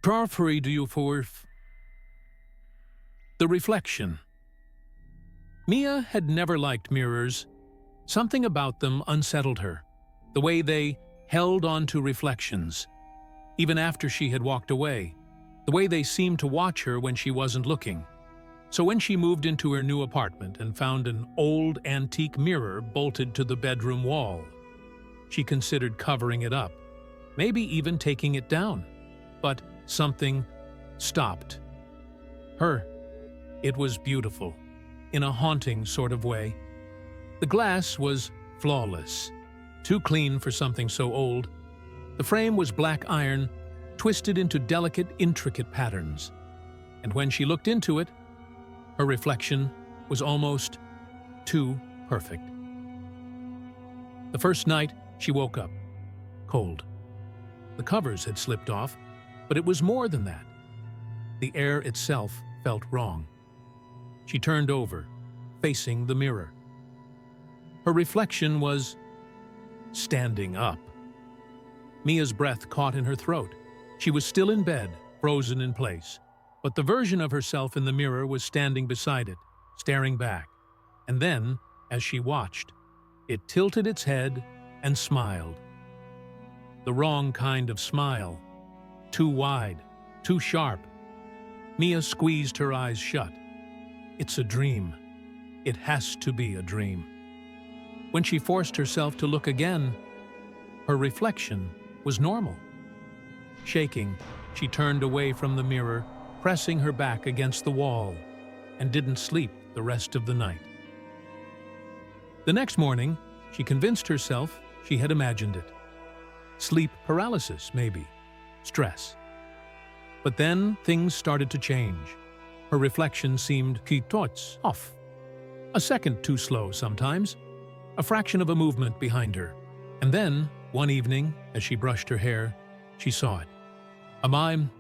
Parfrey do you forth? The reflection. Mia had never liked mirrors. Something about them unsettled her, the way they held on to reflections, even after she had walked away, the way they seemed to watch her when she wasn't looking. So when she moved into her new apartment and found an old antique mirror bolted to the bedroom wall, she considered covering it up, maybe even taking it down. But something stopped her. It was beautiful, in a haunting sort of way. The glass was flawless, too clean for something so old. The frame was black iron, twisted into delicate, intricate patterns. And when she looked into it, her reflection was almost too perfect. The first night, she woke up, cold. The covers had slipped off, but it was more than that. The air itself felt wrong. She turned over, facing the mirror. Her reflection was standing up. Mia's breath caught in her throat. She was still in bed, frozen in place, but the version of herself in the mirror was standing beside it, staring back. And then, as she watched, it tilted its head and smiled. The wrong kind of smile. Too wide, too sharp. Mia squeezed her eyes shut. It's a dream. It has to be a dream. When she forced herself to look again, her reflection was normal. Shaking, she turned away from the mirror, pressing her back against the wall, and didn't sleep the rest of the night. The next morning, she convinced herself she had imagined it. Sleep paralysis, maybe. Stress. But then things started to change. Her reflection seemed quitots off. A second too slow sometimes. A fraction of a movement behind her. And then, one evening, as she brushed her hair, she saw it. A mime,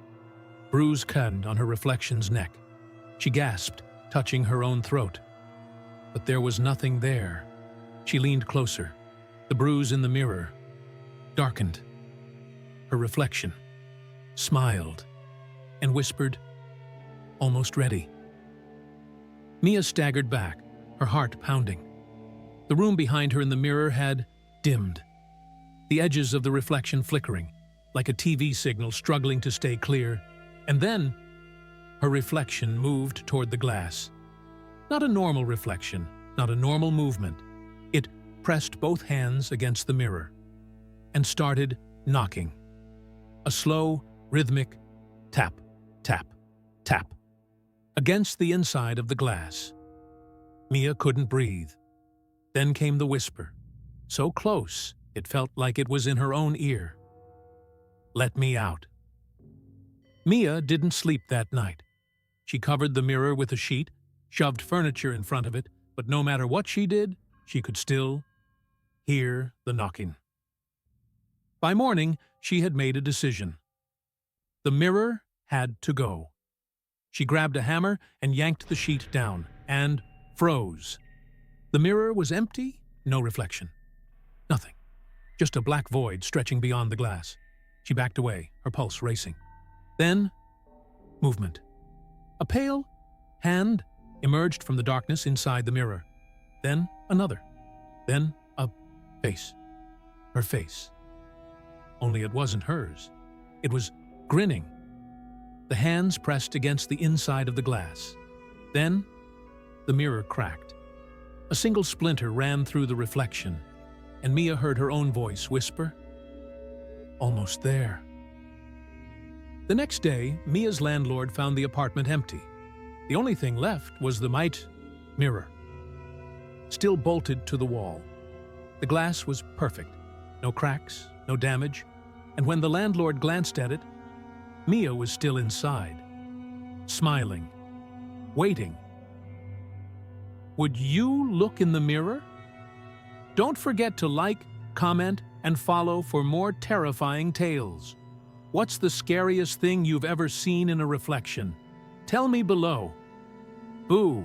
bruised hand on her reflection's neck. She gasped, touching her own throat. But there was nothing there. She leaned closer. The bruise in the mirror darkened. Her reflection smiled and whispered, "Almost ready." Mia staggered back, her heart pounding. The room behind her in the mirror had dimmed, the edges of the reflection flickering, like a TV signal struggling to stay clear. And then, her reflection moved toward the glass. Not a normal reflection, not a normal movement. It pressed both hands against the mirror and started knocking. A slow, rhythmic tap, tap, tap against the inside of the glass. Mia couldn't breathe. Then came the whisper, so close it felt like it was in her own ear. "Let me out." Mia didn't sleep that night. She covered the mirror with a sheet, shoved furniture in front of it, but no matter what she did, she could still hear the knocking. By morning, she had made a decision. The mirror had to go. She grabbed a hammer and yanked the sheet down, and froze. The mirror was empty, no reflection. Nothing. Just a black void stretching beyond the glass. She backed away, her pulse racing. Then, movement. A pale hand emerged from the darkness inside the mirror. Then another. Then a face. Her face. Only it wasn't hers. It was grinning. The hands pressed against the inside of the glass. Then, the mirror cracked. A single splinter ran through the reflection, and Mia heard her own voice whisper, "Almost there." The next day, Mia's landlord found the apartment empty. The only thing left was the mirror, still bolted to the wall. The glass was perfect, no cracks, no damage, and when the landlord glanced at it, Mia was still inside, smiling, waiting. Would you look in the mirror? Don't forget to like, comment, and follow for more terrifying tales. What's the scariest thing you've ever seen in a reflection? Tell me below. Boo!